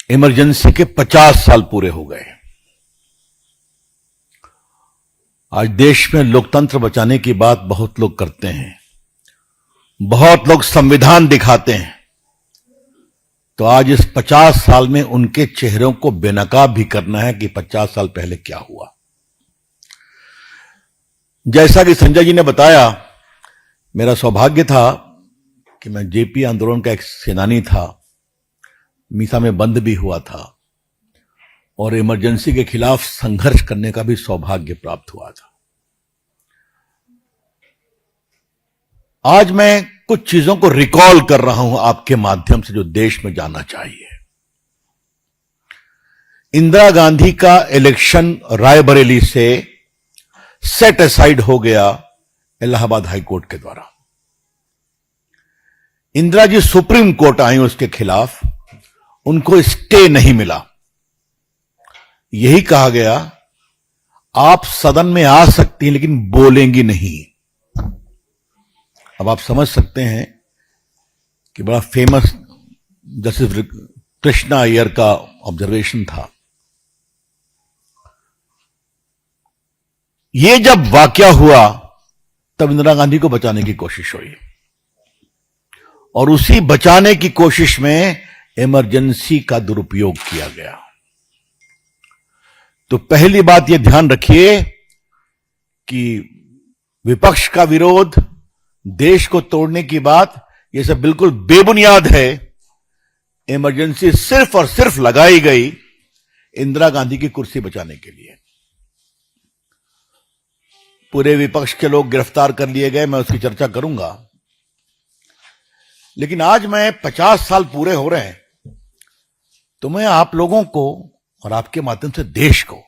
Emergency के 50 साल पूरे हो गए। आज देश में लोकतंत्र बचाने की बात बहुत लोग करते हैं, बहुत लोग संविधान दिखाते हैं, तो आज इस 50 साल में उनके चेहरों को बेनकाब भी करना है कि 50 साल पहले क्या हुआ। जैसा कि संजय जी ने बताया, मेरा सौभाग्य था कि मैं जेपी आंदोलन का एक सेनानी था, मीसा में बंद भी हुआ था और इमरजेंसी के खिलाफ संघर्ष करने का भी सौभाग्य प्राप्त हुआ था। आज मैं कुछ चीजों को रिकॉल कर रहा हूं आपके माध्यम से, जो देश में जाना चाहिए। इंदिरा गांधी का इलेक्शन रायबरेली से सेट असाइड हो गया इलाहाबाद हाई कोर्ट के द्वारा। इंदिरा जी सुप्रीम कोर्ट आई उसके खिलाफ, उनको स्टे नहीं मिला। यही कहा गया, आप सदन में आ सकती हैं लेकिन बोलेंगी नहीं। अब आप समझ सकते हैं कि बड़ा फेमस जस्टिस कृष्णा अय्यर का ऑब्जर्वेशन था। यह जब वाकया हुआ तब इंदिरा गांधी को बचाने की कोशिश हुई और उसी बचाने की कोशिश में इमरजेंसी का दुरुपयोग किया गया। तो पहली बात यह ध्यान रखिए कि विपक्ष का विरोध, देश को तोड़ने की बात, यह सब बिल्कुल बेबुनियाद है। इमरजेंसी सिर्फ और सिर्फ लगाई गई इंदिरा गांधी की कुर्सी बचाने के लिए। पूरे विपक्ष के लोग गिरफ्तार कर लिए गए, मैं उसकी चर्चा करूंगा। लेकिन आज मैं 50 साल पूरे हो रहे हैं, तो मैं आप लोगों को और आपके माध्यम से देश को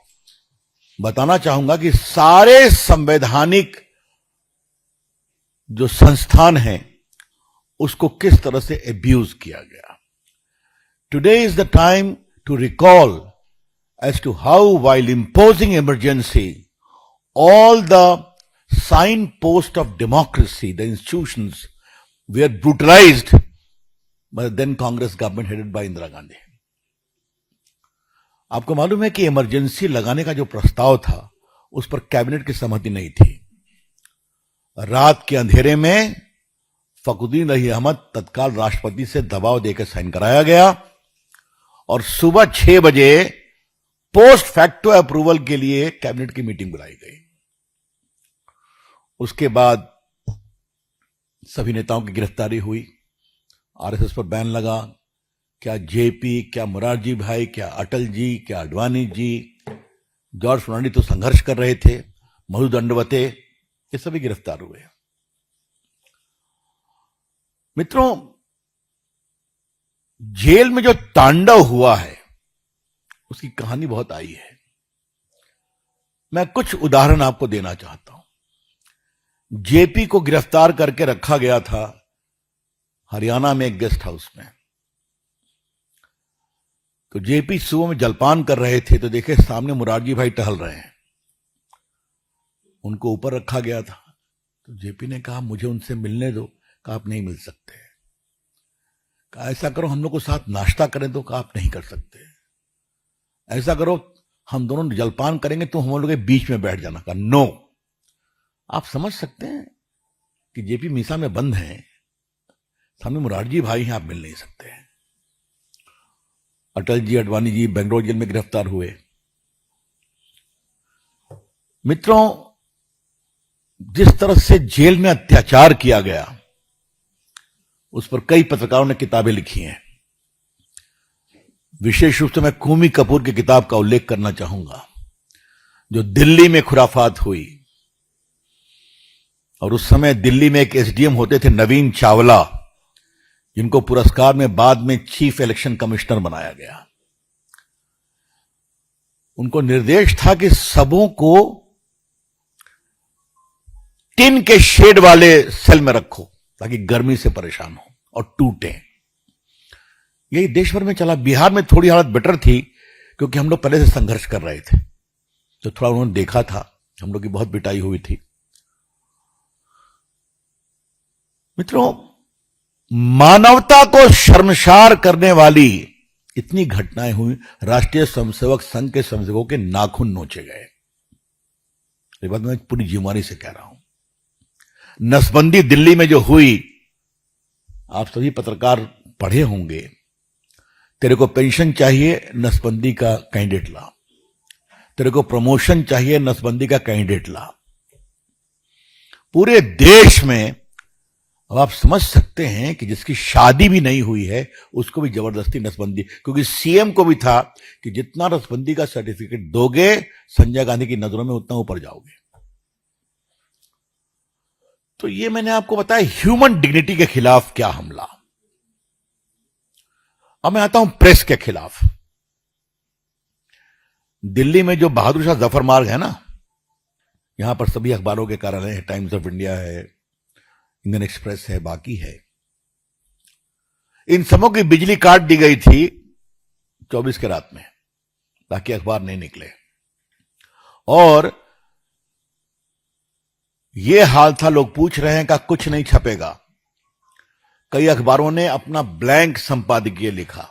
बताना चाहूंगा कि सारे संवैधानिक जो संस्थान हैं उसको किस तरह से एब्यूज किया गया। Today is the time to recall as to how while imposing emergency all the signposts of democracy, the institutions were brutalized by the then Congress government headed by Indira Gandhi. आपको मालूम है कि emergency लगाने का जो प्रस्ताव था उस पर कैबिनेट की सहमति नहीं थी। रात के अंधेरे में फखरुद्दीन रही अहमद तत्काल राष्ट्रपति से दबाव देकर साइन कराया गया और सुबह 6 बजे पोस्ट फैक्टो अप्रूवल के लिए कैबिनेट की मीटिंग बुलाई गई। उसके बाद सभी नेताओं की गिरफ्तारी हुई, आरएसएस पर बैन लगा। क्या जेपी, क्या मोरारजी भाई, क्या अटल जी, क्या आडवाणी जी, जॉर्ज फर्नांडिस तो संघर्ष कर रहे थे, मधु दंडवते, ये सभी गिरफ्तार हुए। मित्रों, जेल में जो तांडव हुआ है उसकी कहानी बहुत आई है। मैं कुछ उदाहरण आपको देना चाहता हूं। जेपी को गिरफ्तार करके रखा गया था हरियाणा में एक गेस्ट हाउस में। तो जेपी सुबह में जलपान कर रहे थे तो देखे सामने मोरारजी भाई टहल रहे हैं, उनको ऊपर रखा गया था। तो जेपी ने कहा मुझे उनसे मिलने दो। कहा आप नहीं मिल सकते। कहा ऐसा करो हम लोग को साथ नाश्ता करें दो। कहा आप नहीं कर सकते। ऐसा करो हम दोनों जलपान करेंगे तो हम लोग के बीच में बैठ जाना। कहा नो। आप समझ सकते हैं कि जेपी मीसा में बंद है, सामने मोरारजी भाई हैं, आप मिल नहीं सकते हैं। अटल जी, आडवाणी जी बेंगलोर जेल में गिरफ्तार हुए। मित्रों, जिस तरह से जेल में अत्याचार किया गया उस पर कई पत्रकारों ने किताबें लिखी हैं। विशेष रूप से मैं कूमी कपूर की किताब का उल्लेख करना चाहूंगा, जो दिल्ली में खुराफात हुई। और उस समय दिल्ली में एक एसडीएम होते थे नवीन चावला, जिनको पुरस्कार में बाद में चीफ इलेक्शन कमिश्नर बनाया गया। उनको निर्देश था कि सबों को टिन के शेड वाले सेल में रखो ताकि गर्मी से परेशान हो और टूटे। यही देश भर में चला। बिहार में थोड़ी हालत बेटर थी क्योंकि हम लोग पहले से संघर्ष कर रहे थे, तो थोड़ा उन्होंने देखा था, हम लोग की बहुत पिटाई हुई थी। मित्रों, मानवता को शर्मसार करने वाली इतनी घटनाएं हुई, राष्ट्रीय स्वयंसेवक संघ के स्वयंसेवकों के नाखून नोचे गए। ये बात मैं पूरी जीवनी से कह रहा हूं। नसबंदी दिल्ली में जो हुई, आप सभी पत्रकार पढ़े होंगे। तेरे को पेंशन चाहिए, नसबंदी का कैंडिडेट ला। तेरे को प्रमोशन चाहिए, नसबंदी का कैंडिडेट ला। पूरे देश में अब आप समझ सकते हैं कि जिसकी शादी भी नहीं हुई है उसको भी जबरदस्ती नसबंदी, क्योंकि सीएम को भी था कि जितना नसबंदी का सर्टिफिकेट दोगे संजय गांधी की नजरों में उतना ऊपर जाओगे। तो ये मैंने आपको बताया ह्यूमन डिग्निटी के खिलाफ क्या हमला। अब मैं आता हूं प्रेस के खिलाफ। दिल्ली में जो बहादुर शाह जफर मार्ग है ना, यहां पर सभी अखबारों के कार्यालय है, टाइम्स ऑफ इंडिया है, इंडियन एक्सप्रेस है, बाकी है। इन सबों की बिजली काट दी गई थी 24 के रात में, ताकि अखबार नहीं निकले। और यह हाल था, लोग पूछ रहे हैं कि कुछ नहीं छपेगा। कई अखबारों ने अपना ब्लैंक संपादकीय लिखा।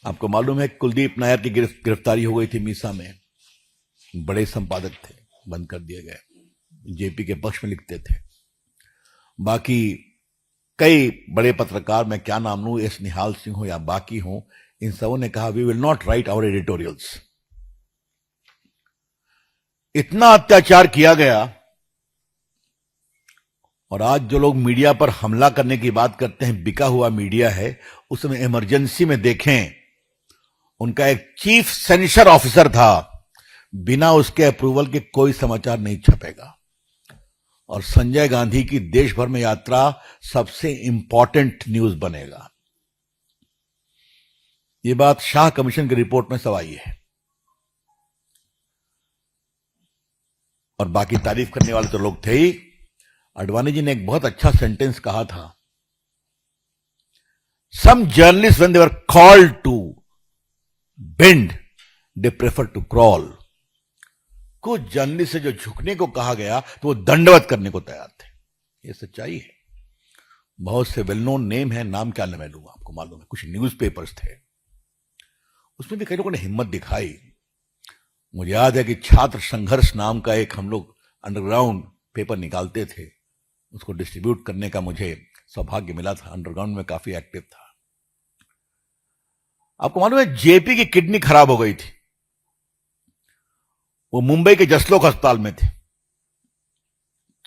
आपको मालूम है कुलदीप नायर की गिरफ्तारी हो गई थी मीसा में। बड़े संपादक थे, बंद कर दिए गए, जेपी के पक्ष में लिखते थे। बाकी कई बड़े पत्रकार, मैं क्या नाम लूं, एस निहाल सिंह हो या बाकी हो, इन सबों ने कहा we will not write our editorials. इतना अत्याचार किया गया। और आज जो लोग मीडिया पर हमला करने की बात करते हैं, बिका हुआ मीडिया है, उसमें इमरजेंसी में देखें, उनका एक चीफ सेंसर ऑफिसर था। बिना उसके अप्रूवल के कोई समाचार नहीं छपेगा। और संजय गांधी की देश भर में यात्रा सबसे इंपॉर्टेंट न्यूज बनेगा। यह बात शाह कमीशन की रिपोर्ट में सब आई है। और बाकी तारीफ करने वाले तो लोग थे ही। अडवाणी जी ने एक बहुत अच्छा सेंटेंस कहा था, some journalist when they were called to bend they prefer to crawl. कुछ जर्नलिस्ट से जो झुकने को कहा गया तो वो दंडवत करने को तैयार थे। ये सच्चाई है। बहुत से वेल नोन नेम है, नाम क्या मैं लूंगा, आपको मालूम है। कुछ न्यूज़पेपर्स थे, उसमें भी कई लोगों ने हिम्मत दिखाई। मुझे याद है कि छात्र संघर्ष नाम का एक हम लोग अंडरग्राउंड पेपर निकालते थे, उसको डिस्ट्रीब्यूट करने का मुझे सौभाग्य मिला था। अंडरग्राउंड में काफी एक्टिव था। आपको मालूम है जेपी की किडनी खराब हो गई थी। वो मुंबई के जसलोक अस्पताल में थे,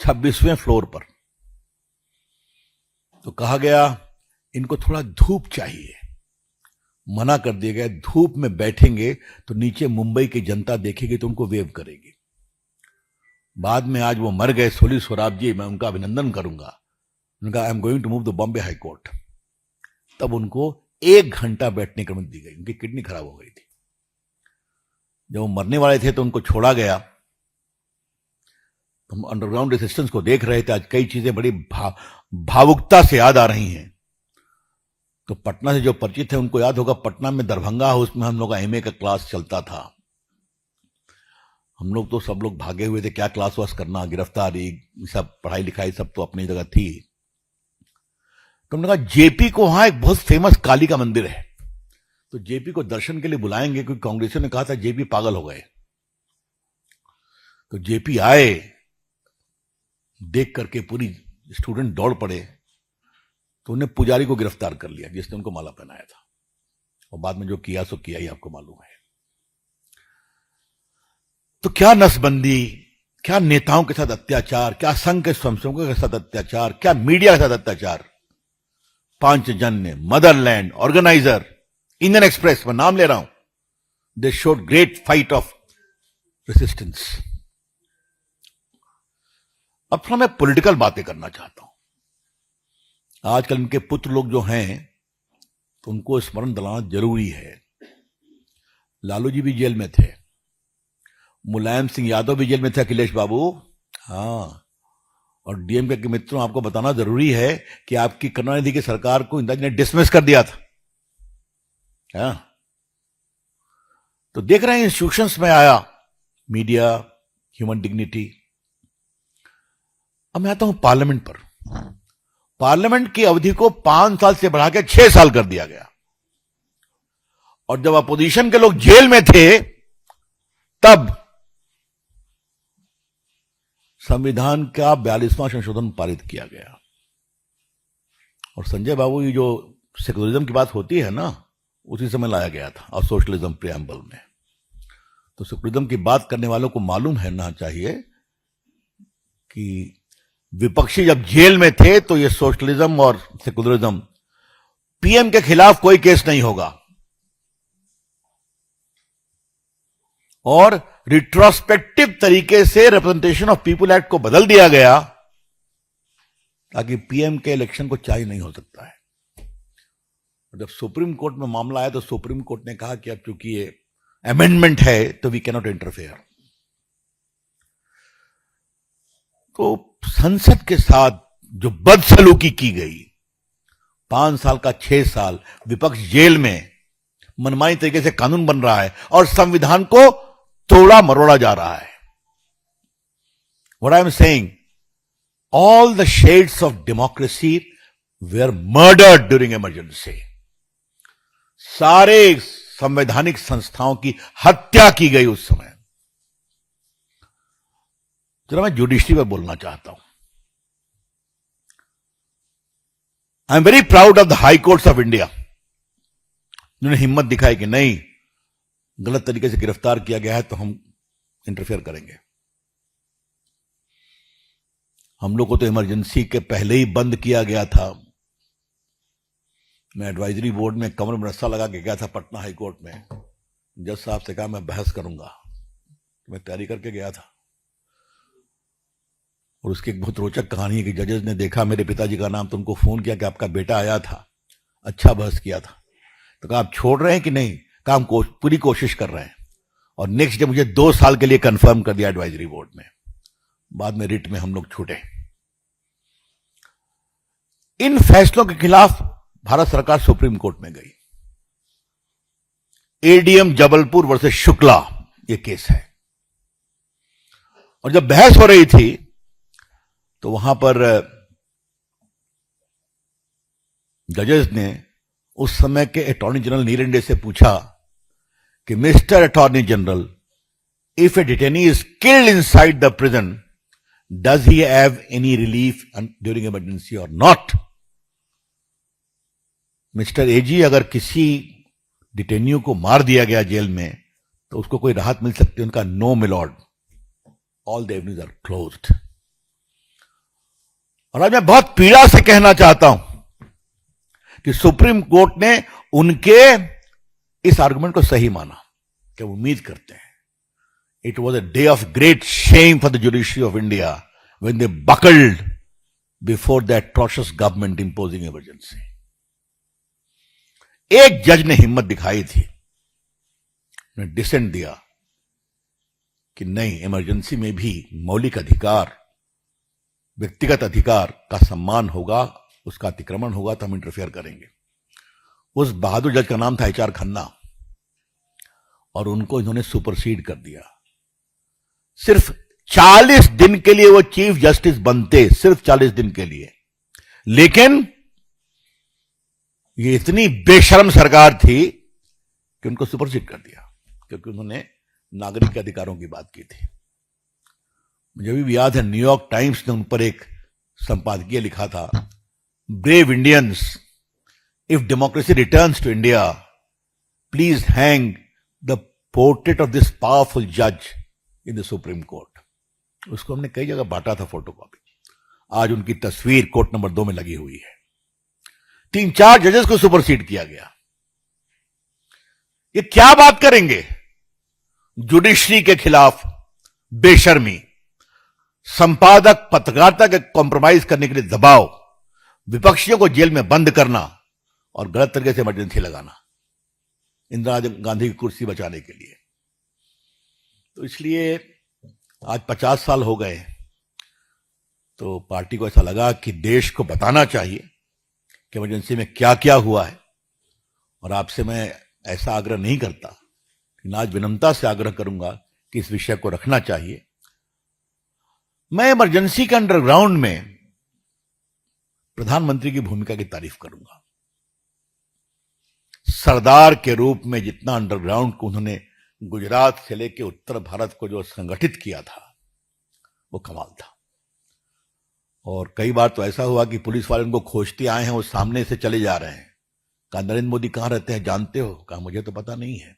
26वें फ्लोर पर। तो कहा गया इनको थोड़ा धूप चाहिए। मना कर दिया गया। धूप में बैठेंगे तो नीचे मुंबई की जनता देखेगी तो उनको वेव करेगी। बाद में आज वो मर गए, सोली सोराब जी, मैं उनका अभिनंदन करूंगा। उनका I am going to move the Bombay High Court. तब उनको 1 घंटा बैठने की अनुमति दी गई, उनकी किडनी खराब हो गई थी। जब वो मरने वाले थे तो उनको छोड़ा गया। हम अंडरग्राउंड रेजिस्टेंस को देख रहे थे। आज कई चीजें बड़ी भावुकता से याद आ रही हैं। तो पटना से जो परिचित है उनको याद होगा, पटना में दरभंगा हाउस में हम लोग का एमए का क्लास चलता था। हम लोग तो सब लोग भागे हुए थे, क्या क्लास वास करना, गिरफ्तारी, सब पढ़ाई लिखाई सब तो अपनी जगह थी। तो हमने कहा जेपी को वहां एक बहुत फेमस काली का मंदिर है, तो जेपी को दर्शन के लिए बुलाएंगे, क्योंकि कांग्रेसियों ने कहा था जेपी पागल हो गए। तो जेपी आए, देख करके पूरी स्टूडेंट दौड़ पड़े, तो उन्हें पुजारी को गिरफ्तार कर लिया जिसने उनको माला पहनाया था। और बाद में जो किया सो किया ही आपको मालूम है। तो क्या नसबंदी, क्या नेताओं के साथ अत्याचार, क्या संघ के स्वयंसेवकों के साथ अत्याचार, क्या मीडिया के साथ अत्याचार। Panchjanya, Motherland, Organiser, Indian Express, मैं नाम ले रहा हूं, they showed great fight of resistance. अब थोड़ा मैं पॉलिटिकल बातें करना चाहता हूं। आजकल इनके पुत्र लोग जो हैं तो उनको स्मरण दिलाना जरूरी है। लालू जी भी जेल में थे, मुलायम सिंह यादव भी जेल में थे, अखिलेश बाबू, हाँ। और डीएमके के मित्रों, आपको बताना जरूरी है कि आपकी करुणानिधि की सरकार को इंदिरा जी ने डिसमिस कर दिया था, हाँ। तो देख रहे हैं इंस्टीट्यूशंस में आया मीडिया, ह्यूमन डिग्निटी। अब मैं आता हूं पार्लियामेंट पर। पार्लियामेंट की अवधि को 5 साल से बढ़ा के 6 साल कर दिया गया। और जब अपोजिशन के लोग जेल में थे तब संविधान का 42वां संशोधन पारित किया गया। और संजय बाबू, ये जो सेकुलरिज्म की बात होती है ना, उसी समय लाया गया था और सोशलिज्म प्रियम्बल में। तो सेकुलरिज्म की बात करने वालों को मालूम है ना चाहिए कि विपक्षी जब जेल में थे तो ये सोशलिज्म और सेकुलरिज्म, पीएम के खिलाफ कोई केस नहीं होगा। और रिट्रोस्पेक्टिव तरीके से रिप्रेजेंटेशन ऑफ पीपुल एक्ट को बदल दिया गया ताकि पीएम के इलेक्शन को चैलेंज नहीं हो सकता है। जब सुप्रीम कोर्ट में मामला आया तो सुप्रीम कोर्ट ने कहा कि अब चूंकि ये अमेंडमेंट है तो वी कैनॉट इंटरफेयर। तो संसद के साथ जो बदसलूकी की गई, 5 साल का 6 साल, विपक्ष जेल में, मनमानी तरीके से कानून बन रहा है और संविधान को तोड़ा मरोड़ा जा रहा है। What I am saying, all the shades of democracy were murdered during emergency. सारे संवैधानिक संस्थाओं की हत्या की गई उस समय। जरा मैं जुडिशरी पर बोलना चाहता हूं। I am very proud of the high courts of India, जिन्होंने हिम्मत दिखाई कि नहीं, गलत तरीके से गिरफ्तार किया गया है तो हम इंटरफेयर करेंगे। हम लोग को तो इमरजेंसी के पहले ही बंद किया गया था। मैं एडवाइजरी बोर्ड में कमर में रस्सा लगा के गया था पटना हाई कोर्ट में। जज साहब से कहा मैं बहस करूंगा, मैं तैयारी करके गया था। और उसकी एक बहुत रोचक कहानी है कि जजेस ने देखा मेरे पिताजी का नाम तो उनको फोन किया कि आपका बेटा आया था, अच्छा बहस किया था। तो कहा आप छोड़ रहे हैं कि नहीं? कहा हम पूरी कोशिश कर रहे हैं। और नेक्स्ट डे मुझे 2 साल के लिए कंफर्म कर दिया एडवाइजरी बोर्ड में। बाद में रिट में हम लोग छूटे। इन फैसलों के खिलाफ भारत सरकार सुप्रीम कोर्ट में गई। एडीएम जबलपुर वर्सेस शुक्ला ये केस है। और जब बहस हो रही थी तो वहां पर जजेस ने उस समय के अटॉर्नी जनरल नीरंडे से पूछा कि mister attorney general, if a detainee is killed inside the prison, does he have any relief during emergency or not? Mister AG, अगर किसी डिटेन्यू को मार दिया गया जेल में तो उसको कोई राहत मिल सकती है? उनका no milord, all the avenues are closed. और आज मैं बहुत पीड़ा से कहना चाहता हूं कि सुप्रीम कोर्ट ने उनके इस आर्गुमेंट को सही माना कि उम्मीद करते हैं it was a day of great shame for the judiciary of India when they buckled before the atrocious government imposing emergency. एक जज ने हिम्मत दिखाई थी, उन्हें डिसेंट दिया कि नहीं, इमरजेंसी में भी मौलिक अधिकार, व्यक्तिगत अधिकार का सम्मान होगा, उसका अतिक्रमण होगा तो हम इंटरफेयर करेंगे। उस बहादुर जज का नाम था HR खन्ना और उनको इन्होंने सुपरसीड कर दिया। सिर्फ 40 दिन के लिए वो चीफ जस्टिस बनते, सिर्फ 40 दिन के लिए। लेकिन ये इतनी बेशर्म सरकार थी कि उनको सुपरसीड कर दिया, क्योंकि उन्होंने नागरिक के अधिकारों की बात की थी। मुझे भी याद है, न्यूयॉर्क टाइम्स ने उन पर एक संपादकीय लिखा था, brave Indians, if democracy returns to India, please hang the portrait of this powerful जज इन द सुप्रीम कोर्ट। उसको हमने कई जगह बांटा था फोटोकॉपी। आज उनकी तस्वीर कोर्ट नंबर 2 में लगी हुई है। 3-4 जजेस को सुपरसीड किया गया। ये क्या बात करेंगे? जुडिशरी के खिलाफ बेशर्मी, संपादक पत्रकारिता के कॉम्प्रोमाइज करने के लिए दबाव, विपक्षियों को जेल में बंद करना और गलत तरीके से इमरजेंसी लगाना, इंदिरा गांधी की कुर्सी बचाने के लिए। तो इसलिए आज 50 साल हो गए, तो पार्टी को ऐसा लगा कि देश को बताना चाहिए कि इमरजेंसी में क्या क्या हुआ है। और आपसे मैं ऐसा आग्रह नहीं करता, लेकिन आज विनम्रता से आग्रह करूंगा कि इस विषय को रखना चाहिए। मैं इमरजेंसी के अंडरग्राउंड में प्रधानमंत्री की भूमिका की तारीफ करूंगा। सरदार के रूप में जितना अंडरग्राउंड को उन्होंने गुजरात से लेकर उत्तर भारत को जो संगठित किया था वो कमाल था। और कई बार तो ऐसा हुआ कि पुलिस वाले उनको खोजते आए हैं, वो सामने से चले जा रहे हैं। कहा नरेंद्र मोदी कहां रहते हैं जानते हो? कहा मुझे तो पता नहीं है।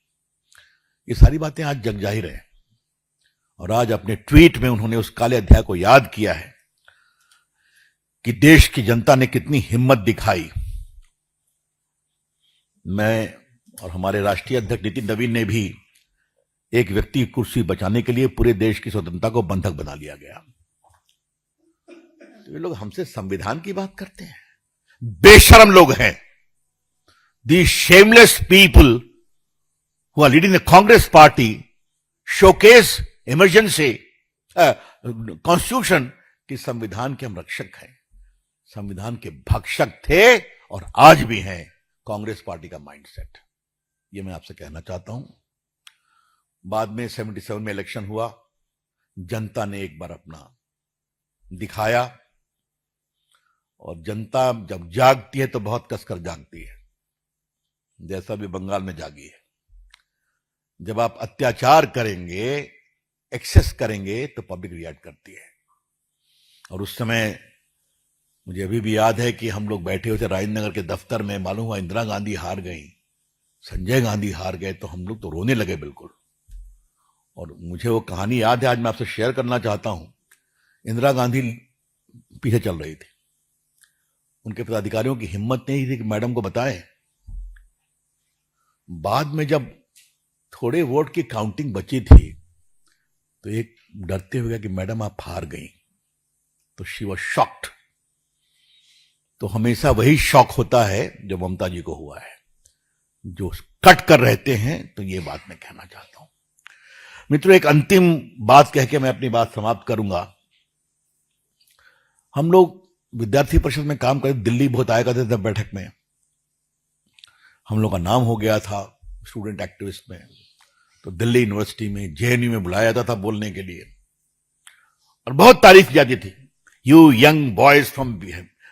ये सारी बातें आज जग जाहिर है। और आज अपने ट्वीट में उन्होंने उस काले अध्याय को याद किया है कि देश की जनता ने कितनी हिम्मत दिखाई। मैं और हमारे राष्ट्रीय अध्यक्ष नितिन नवीन ने भी एक व्यक्ति की कुर्सी बचाने के लिए पूरे देश की स्वतंत्रता को बंधक बना लिया गया। तो ये लोग हमसे संविधान की बात करते हैं। बेशरम लोग हैं। The shameless people who are leading the Congress party showcase emergency constitution कि संविधान के हम रक्षक हैं। संविधान के भक्षक थे और आज भी हैं कांग्रेस पार्टी का माइंडसेट। ये मैं आपसे कहना चाहता हूं। बाद में 77 में इलेक्शन हुआ, जनता ने एक बार अपना दिखाया। और जनता जब जागती है तो बहुत कसकर जागती है, जैसा भी बंगाल में जागी है। जब आप अत्याचार करेंगे, एक्सेस करेंगे तो पब्लिक रिएक्ट करती है। और उस समय मुझे अभी भी याद है कि हम लोग बैठे हुए थे राजेंद्र नगर के दफ्तर में। मालूम हुआ इंदिरा गांधी हार गई, संजय गांधी हार गए, तो हम लोग तो रोने लगे बिल्कुल। और मुझे वो कहानी याद है, आज मैं आपसे शेयर करना चाहता हूं। इंदिरा गांधी पीछे चल रही थी, उनके पदाधिकारियों की हिम्मत नहीं थी कि मैडम को बताएं। बाद में जब थोड़े वोट की काउंटिंग बची थी तो एक डरते हुए कि मैडम आप हार गई, तो शी वाज शॉक्ड। तो हमेशा वही शॉक होता है जो ममता जी को हुआ है, जो कट कर रहते हैं। तो ये बात मैं कहना चाहता हूं मित्रों। एक अंतिम बात कह के मैं अपनी बात समाप्त करूंगा। हम लोग विद्यार्थी परिषद में काम करते, दिल्ली बहुत आया करते थे बैठक में। हम लोग का नाम हो गया था स्टूडेंट एक्टिविस्ट में। तो दिल्ली यूनिवर्सिटी में, जेएनयू में बुलाया जाता था बोलने के लिए और बहुत तारीफ की जाती थी। You young boys from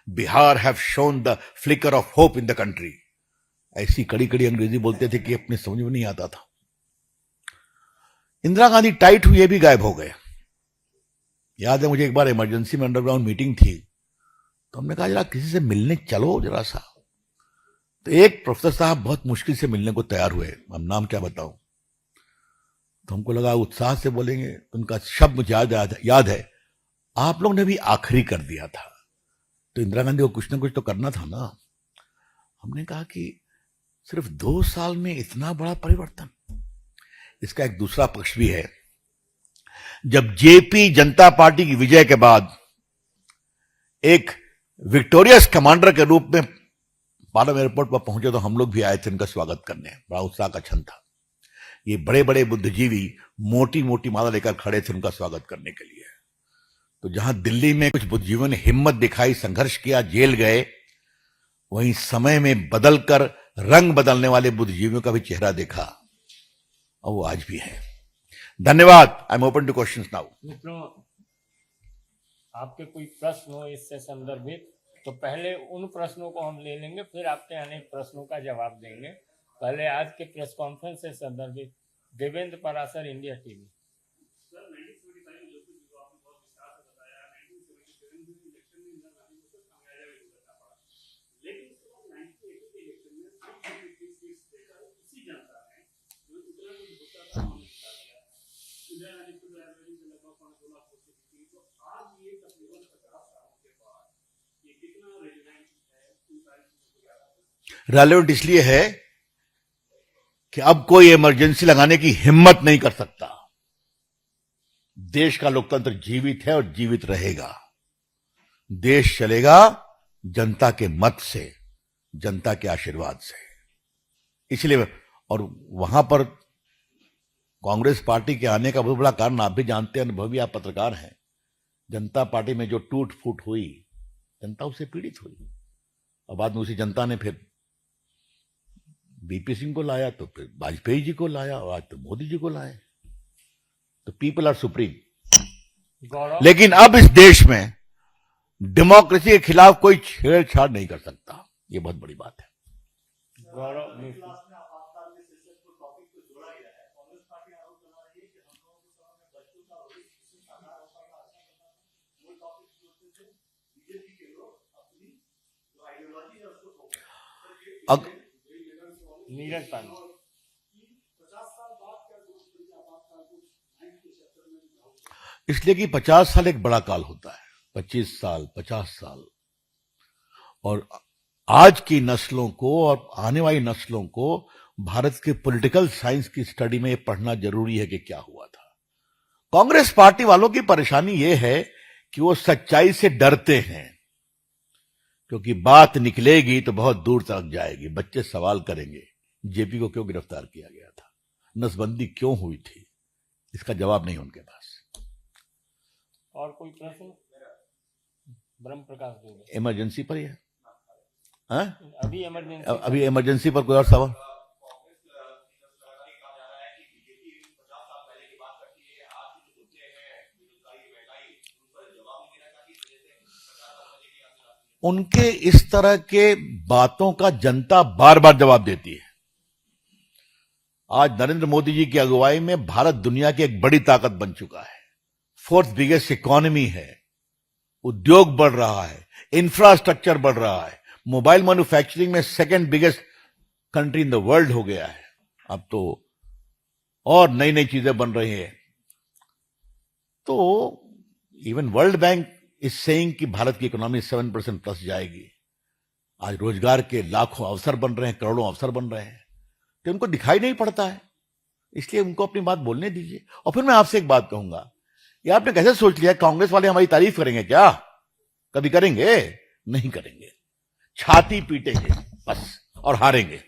Bihar have shone the flicker of hope in the country. ऐसी कड़ी कड़ी अंग्रेजी बोलते थे कि अपने समझ में नहीं आता था। इंदिरा गांधी टाइट हुई, ये भी गायब हो गए। याद है मुझे एक बार इमरजेंसी में अंडरग्राउंड मीटिंग थी, तो हमने कहा जरा किसी से मिलने चलो जरा सा। तो एक प्रोफेसर साहब बहुत मुश्किल से मिलने को तैयार हुए, अब नाम क्या बताऊं। तो हमको लगा उत्साह से बोलेंगे, तो उनका शब्द मुझे याद है, आप लोग ने भी आखिरी कर दिया था। तो इंदिरा गांधी को कुछ ना कुछ तो करना था ना। हमने कहा कि सिर्फ 2 साल में इतना बड़ा परिवर्तन। इसका एक दूसरा पक्ष भी है। जब जेपी जनता पार्टी की विजय के बाद एक विक्टोरियस कमांडर के रूप में पालम एयरपोर्ट पर पहुंचे, तो हम लोग भी आए थे उनका स्वागत करने। बड़ा उत्साह का क्षण था। ये बड़े बड़े बुद्धिजीवी मोटी मोटी माला लेकर खड़े थे उनका स्वागत करने के लिए। तो जहां दिल्ली में कुछ बुद्धिजीवियों ने हिम्मत दिखाई, संघर्ष किया, जेल गए, वहीं समय में बदलकर रंग बदलने वाले बुद्धिजीवियों का भी चेहरा देखा और वो आज भी है। धन्यवाद। I am open two questions now. मित्रों, आपके कोई प्रश्न हो इससे संदर्भित तो पहले उन प्रश्नों को हम ले लेंगे, फिर आपके अनेक प्रश्नों का जवाब देंगे। पहले आज के प्रेस कॉन्फ्रेंस से संदर्भित Devendra Parashar, India TV. Relevant इसलिए है कि अब कोई इमरजेंसी लगाने की हिम्मत नहीं कर सकता। देश का लोकतंत्र जीवित है और जीवित रहेगा। देश चलेगा जनता के मत से, जनता के आशीर्वाद से। इसलिए और वहां पर कांग्रेस पार्टी के आने का बहुत बड़ा कारण आप भी जानते हैं, अनुभवी आप पत्रकार हैं। जनता पार्टी में जो टूट फूट हुई, जनता उससे पीड़ित हुई। और बाद में उसी जनता ने फिर बीपी सिंह को लाया, तो फिर वाजपेयी जी को लाया, और आज तो मोदी जी को लाए। तो पीपल आर सुप्रीम। लेकिन अब इस देश में डेमोक्रेसी के खिलाफ कोई छेड़छाड़ नहीं कर सकता। ये बहुत बड़ी बात है। गौरव मिश्र। नीरज पांडे। इसलिए कि 50 साल एक बड़ा काल होता है, 25 साल, 50 साल, और आज की नस्लों को और आने वाली नस्लों को भारत के पॉलिटिकल साइंस की स्टडी में यह पढ़ना जरूरी है कि क्या हुआ था। कांग्रेस पार्टी वालों की परेशानी यह है कि वो सच्चाई से डरते हैं, क्योंकि बात निकलेगी तो बहुत दूर तक जाएगी। बच्चे सवाल करेंगे, जेपी को क्यों गिरफ्तार किया गया था, नसबंदी क्यों हुई थी, इसका जवाब नहीं उनके पास। और कोई प्रश्न? ब्रह्म प्रकाश दुबे। इमरजेंसी पर ही है। हाँ? अभी इमरजेंसी पर कोई और सवाल? उनके इस तरह के बातों का जनता बार बार जवाब देती है। आज नरेंद्र मोदी जी की अगुवाई में भारत दुनिया की एक बड़ी ताकत बन चुका है, 4th बिगेस्ट इकोनॉमी है, उद्योग बढ़ रहा है, इंफ्रास्ट्रक्चर बढ़ रहा है, मोबाइल मैन्युफैक्चरिंग में 2nd biggest country in the world हो गया है। अब तो और नई नई चीजें बन रही हैं। तो even world bank is saying कि भारत की इकोनॉमी 7% प्लस जाएगी। आज रोजगार के लाखों अवसर बन रहे हैं, करोड़ों अवसर बन रहे हैं, तो उनको दिखाई नहीं पड़ता है। इसलिए उनको अपनी बात बोलने दीजिए। और फिर मैं आपसे एक बात कहूंगा, ये आपने कैसे सोच लिया कांग्रेस वाले हमारी तारीफ करेंगे? क्या कभी करेंगे? नहीं करेंगे, छाती पीटेंगे बस और हारेंगे।